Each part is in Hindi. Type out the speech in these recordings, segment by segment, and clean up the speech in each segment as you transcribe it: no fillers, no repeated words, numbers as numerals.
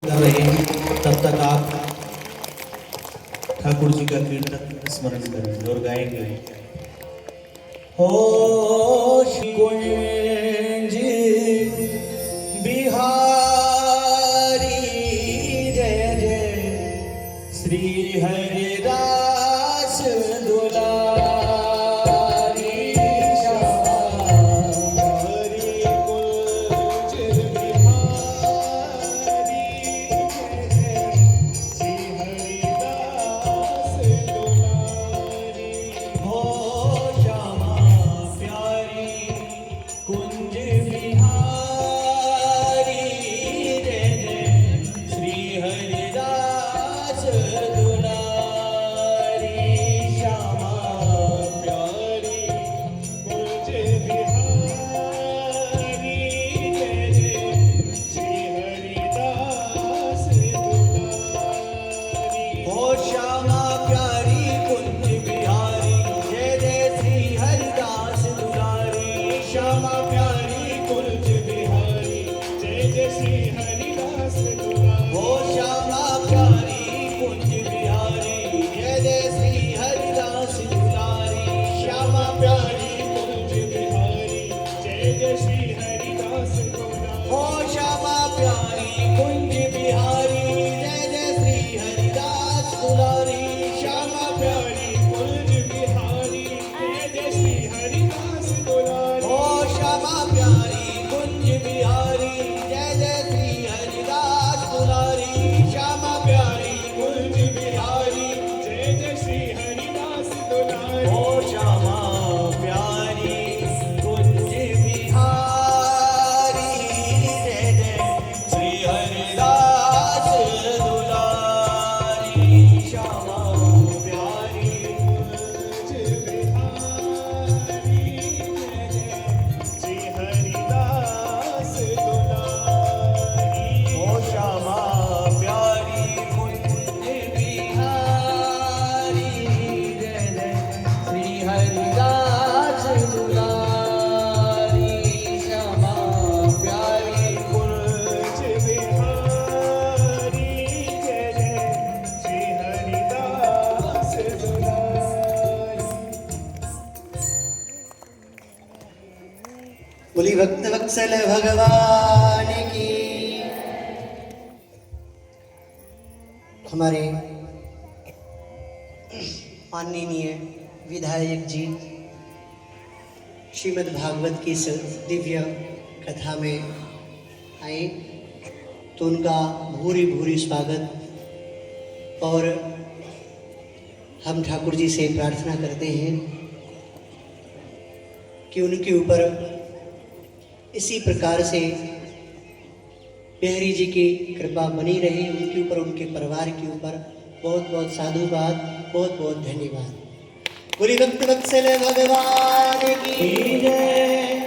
कर रहे हैं तब तक आप ठाकुर जी का कीर्तन स्मरण करेंगे और गाएंगे। हो कुंज बिहारी जय जय श्री हरिदास दुलारी हरि कुंज बिहारी जय जय श्री हरिदास दुलारी। हो श्यामा प्यारी कुंज बिहारी जय जय श्री हरिदास दुलारी। श्यामा प्यारी कुंज बिहारी जय जय श्री हरिदास दुलारी। हो श्यामा प्यारी कुंज बिहारी जय जय श्री हरिदास दुलारी। श्यामा प्यारी कुंज बिहारी जय जय श्री हरिदास दुलारी। हो श्यामा प्यारी कुंज बिहारी जय जय श्री हरिदास दुलारी। श्यामा प्यारी कुंज बिहारी जय जय श्री हरिदास दुलारी। हो श्यामा प्यारी कुंज बिहारी जय जय श्री हरिदास दुलारी। श्यामा प्यारी कुंज बिहारी जय जय श्री हरिदास दुलारी। हो श्यामा प्यारी कुंज बिहारी जय जय श्री हरिदास दुलारी। श्यामा प्यारी कुंज बिहारी जय जय श्री हरिदास दुलारी। हो श्यामा प्यारी कुंज बिहारी जय जय श्री हरिदास दुलारी। श्यामा प्यारी कुंज बिहारी जय जय श्री हरिदास दुलारी। हो श्यामा प्यारी कुंज बिहारी जय जय श्री हरिदास दुलारी। श्यामा प्यारी कुंज बिहारी जय जय श्री हरिदास दुलारी। बोली भक्त वत्सल भगवान की। हमारे माननीय विधायक जी श्रीमद् भागवत की इस दिव्य कथा में आए तो उनका भूरी भूरी स्वागत। और हम ठाकुर जी से प्रार्थना करते हैं कि उनके ऊपर इसी प्रकार से बिहारी जी की कृपा बनी रहे, उनके ऊपर, उनके परिवार के ऊपर। बहुत बहुत साधुवाद, बहुत बहुत धन्यवाद। बोली भक्त वत्सल भगवान की जय।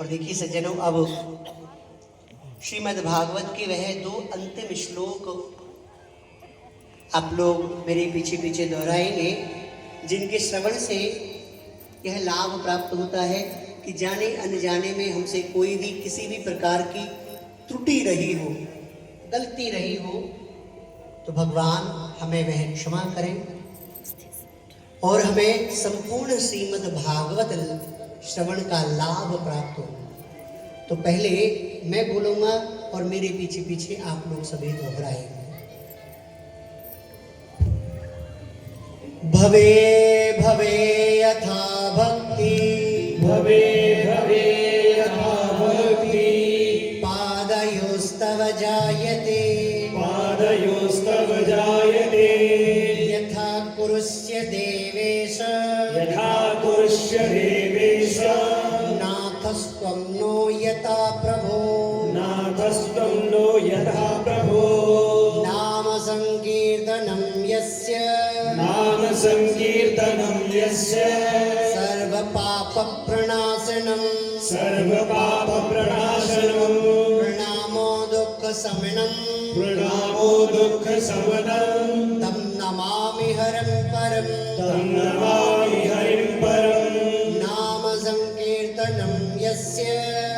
और देखिए सज्जनों, अब श्रीमद् भागवत के वह दो अंतिम श्लोक आप लोग मेरे पीछे पीछे दोहराएंगे, जिनके श्रवण से यह लाभ प्राप्त होता है कि जाने अनजाने में हमसे कोई भी किसी भी प्रकार की त्रुटि रही हो, गलती रही हो, तो भगवान हमें वह क्षमा करें और हमें संपूर्ण श्रीमद् भागवत श्रवण का लाभ प्राप्त हो। तो पहले मैं बोलूँगा और मेरे पीछे पीछे आप लोग सभी दोहराएंगे। भवे भवे यथा भक्ति, भवे भवे यथा भक्ति, पादयोस्तव जायते, पादयोस्तव जायते, यथा कुरुष्य देवेश, यथा कुरुष्य देवेश, नाथस्त्वं नो यथा प्रभो, नाथस्त्वं नो यथा प्रभो, नाम संकीर्तनं यस्य, नाम संकीर्तनं यस्य, सर्वपापप्रणाशनं, सर्वपापप्रणाशनं, प्रणामो दुःखशमनं, प्रणामो दुःखशमनं, तं नमामि हरं परं, तं नमामि हरिं परं, नाम संकीर्तनं यस्य,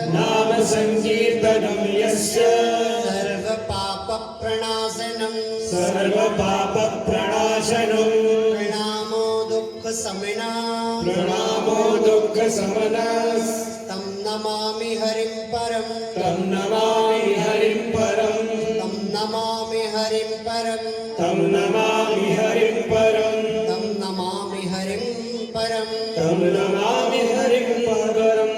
नाम संकीर्तनं यस्य सर्वपापप्रणाशनं सर्वपापप्रणाशनं प्रणामो दुःखशमना प्रणामो दुःखशमनः तं नमामि हरिं परं तं नमामि हरिं परं तं नमामि हरिं परं तं नमामि हरिं परं तं नमामि हरिं परं तं नमामि हरिं परम्।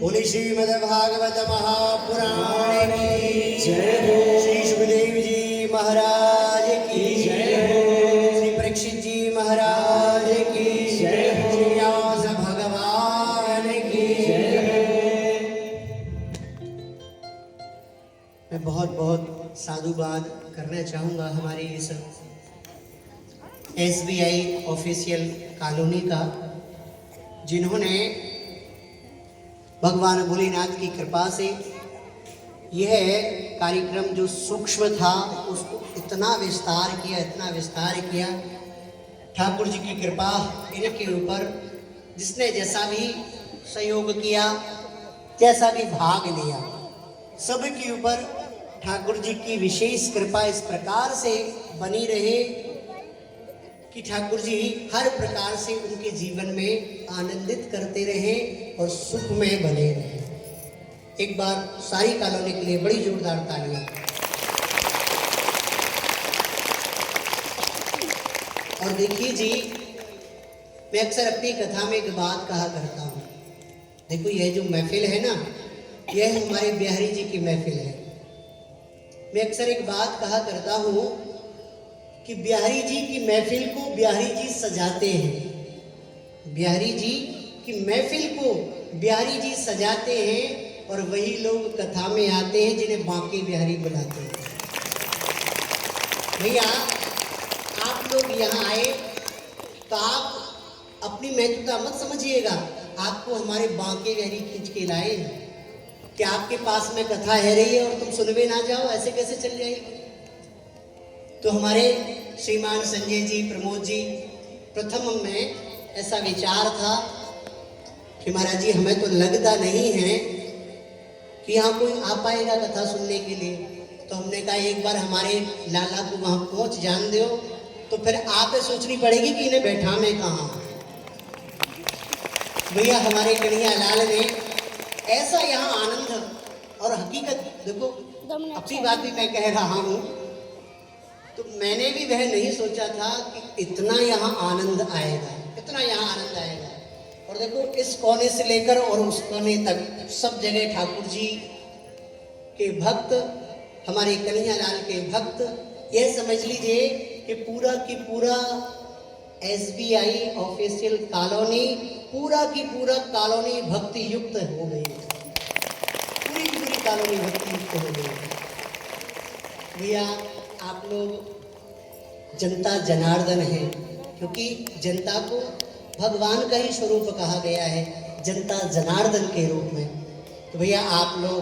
बोले श्रीमद्भागवत महापुराणे जय हो। श्री सुखदेव जी महाराज की जय हो। श्री परीक्षित जी महाराज की जय हो। श्री व्यास भगवान की जय हो। मैं बहुत बहुत साधुवाद करना चाहूँगा हमारे इस SBI ऑफिशियल कॉलोनी का, जिन्होंने भगवान भोलेनाथ की कृपा से यह कार्यक्रम जो सूक्ष्म था उसको इतना विस्तार किया। ठाकुर जी की कृपा इनके ऊपर, जिसने जैसा भी सहयोग किया, जैसा भी भाग लिया, सबके ऊपर ठाकुर जी की विशेष कृपा इस प्रकार से बनी रहे कि ठाकुर जी हर प्रकार से उनके जीवन में आनंदित करते रहे और सुख में बने रहे। एक बार सारी कॉलोनी के लिए बड़ी जोरदार तालियां। और देखिए जी, मैं अक्सर अपनी कथा में एक बात कहा करता हूँ। देखो, यह जो महफिल है ना, यह हमारे बिहारी जी की महफिल है। मैं अक्सर एक बात कहा करता हूँ कि बिहारी जी की महफिल को बिहारी जी सजाते हैं। बिहारी जी की महफिल को बिहारी जी सजाते हैं और वही लोग कथा में आते हैं जिन्हें बांके बिहारी बुलाते हैं। भैया, आप लोग यहाँ आए तो आप अपनी महत्वता मत समझिएगा। आपको हमारे बांके बिहारी खींच के लाए कि आपके पास में कथा है रही है और तुम सुनवे ना जाओ, ऐसे कैसे चल जाएगी। तो हमारे श्रीमान संजय जी, प्रमोद जी, प्रथम में ऐसा विचार था कि महाराज जी, हमें तो लगता नहीं है कि यहाँ कोई आ पाएगा कथा सुनने के लिए। तो हमने कहा एक बार हमारे लाला को वहाँ पहुँच जान दो, तो फिर आप सोचनी पड़ेगी कि इन्हें बैठा में कहाँ। भैया, हमारे कन्हैया लाल ने ऐसा यहाँ आनंद और हकीकत, देखो अपनी बात भी मैं कह रहा हूँ, तो मैंने भी वह नहीं सोचा था कि इतना यहाँ आनंद आएगा, इतना यहाँ आनंद आएगा। और देखो, इस कोने से लेकर और उस कोने तक सब जगह ठाकुर जी के भक्त, हमारे कन्हैया लाल के भक्त, यह समझ लीजिए कि पूरा की पूरा SBI ऑफिशियल कॉलोनी, पूरा की पूरा कॉलोनी भक्ति युक्त हो गई। पूरी की पूरी कॉलोनी भक्ति युक्त हो गई। भैया, आप लोग जनता जनार्दन है, क्योंकि जनता को भगवान का ही स्वरूप कहा गया है, जनता जनार्दन के रूप में। तो भैया, आप लोग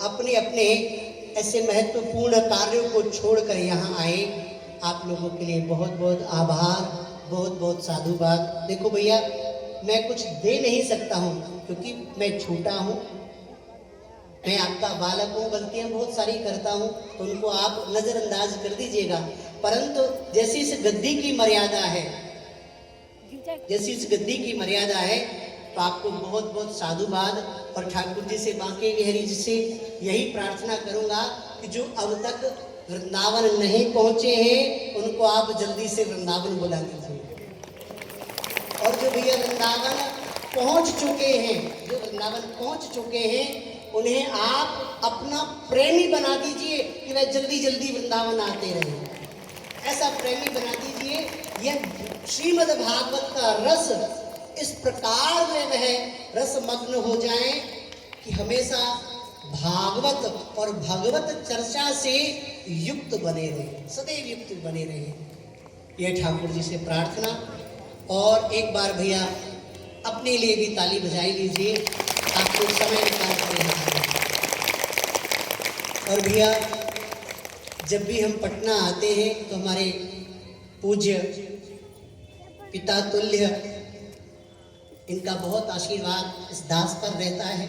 अपने अपने ऐसे महत्वपूर्ण कार्यों को छोड़कर यहाँ आए, आप लोगों के लिए बहुत बहुत आभार, बहुत बहुत साधुवाद। देखो भैया, मैं कुछ दे नहीं सकता हूँ क्योंकि मैं छोटा हूँ, मैं आपका बालक हूँ, गलतियाँ बहुत सारी करता हूँ, तो उनको आप नज़रअंदाज कर दीजिएगा। परंतु जैसी इस गद्दी की मर्यादा है, जैसी इस गद्दी की मर्यादा है, तो आपको बहुत बहुत साधुवाद। और ठाकुर जी से, बांके बिहारी जी से यही प्रार्थना करूँगा कि जो अब तक वृंदावन नहीं पहुँचे हैं, उनको आप जल्दी से वृंदावन बुला दीजिए। और जो भैया वृंदावन पहुँच चुके हैं, जो वृंदावन पहुँच चुके हैं, उन्हें आप अपना प्रेमी बना दीजिए कि वह जल्दी जल्दी वृंदावन आते रहें। ऐसा प्रेमी बना दीजिए, यह श्रीमद् भागवत का रस इस प्रकार में वह रसमग्न हो जाए कि हमेशा भागवत और भगवत चर्चा से युक्त बने रहे, सदैव युक्त बने रहे। यह ठाकुर जी से प्रार्थना। और एक बार भैया अपने लिए भी ताली बजाई लीजिए, आपको समय निकाल कर यहाँ आए। और भैया, जब भी हम पटना आते हैं तो हमारे पूज्य पिता तुल्य, इनका बहुत आशीर्वाद इस दास पर रहता है।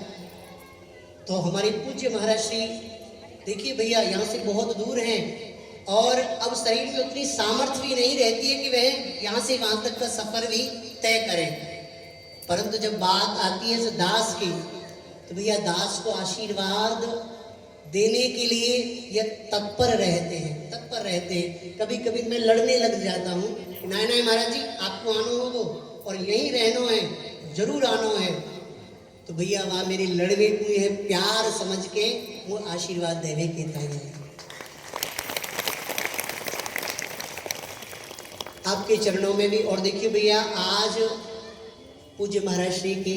तो हमारे पूज्य महाराज श्री, देखिए भैया यहाँ से बहुत दूर हैं और अब शरीर में उतनी सामर्थ्य भी नहीं रहती है कि वह यहाँ से वहाँ तक का सफर भी तय करें। परंतु जब बात आती है दास की, तो भैया दास को आशीर्वाद देने के लिए यह तत्पर रहते हैं। कभी कभी मैं लड़ने लग जाता हूँ, नहीं महाराज जी आपको आनो होगो और यहीं रहना है, जरूर आना है। तो भैया वहाँ मेरी लड़वे हुई है, प्यार समझ के वो आशीर्वाद देवे के तैयार आपके चरणों में भी। और देखिए भैया आज पूज्य महाराज श्री के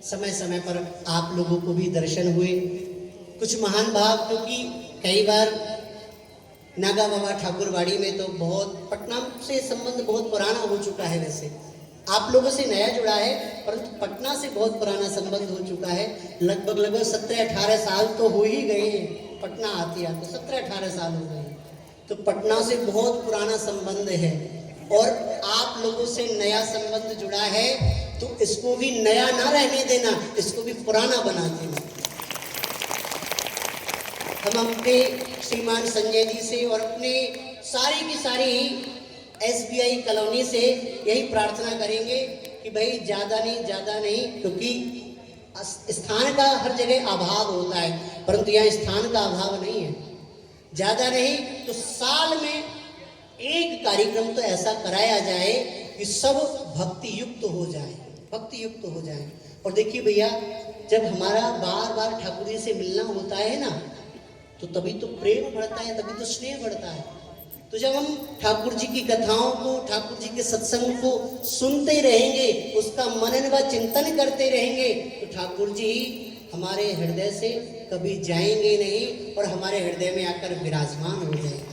समय समय पर आप लोगों को भी दर्शन हुए। कुछ महान भाव, क्योंकि कई बार नागा बाबा ठाकुरवाड़ी में तो बहुत पटना से संबंध बहुत पुराना हो चुका है। वैसे आप लोगों से नया जुड़ा है, परंतु पटना से बहुत पुराना संबंध हो चुका है। लगभग 17-18 साल तो हो ही गए हैं। पटना आते आते 17-18 साल हो गए हैं। तो पटना से बहुत पुराना संबंध है और आप लोगों से नया संबंध जुड़ा है, तो इसको भी नया ना रहने देना, इसको भी पुराना बना देना। हम अपने श्रीमान संजय जी से और अपने सारी की सारी SBI कॉलोनी से यही प्रार्थना करेंगे कि भाई ज़्यादा नहीं, क्योंकि स्थान का हर जगह अभाव होता है, परंतु यहाँ स्थान का अभाव नहीं है। ज़्यादा नहीं तो साल में एक कार्यक्रम तो ऐसा कराया जाए कि सब भक्ति युक्त हो जाए। और देखिए भैया, जब हमारा बार बार ठाकुर जी से मिलना होता है ना, तो तभी तो प्रेम बढ़ता है, तभी तो स्नेह बढ़ता है। तो जब हम ठाकुर जी की कथाओं को, ठाकुर जी के सत्संग को सुनते रहेंगे, उसका मनन व चिंतन करते रहेंगे, तो ठाकुर जी हमारे हृदय से कभी जाएंगे नहीं और हमारे हृदय में आकर विराजमान हो जाएंगे।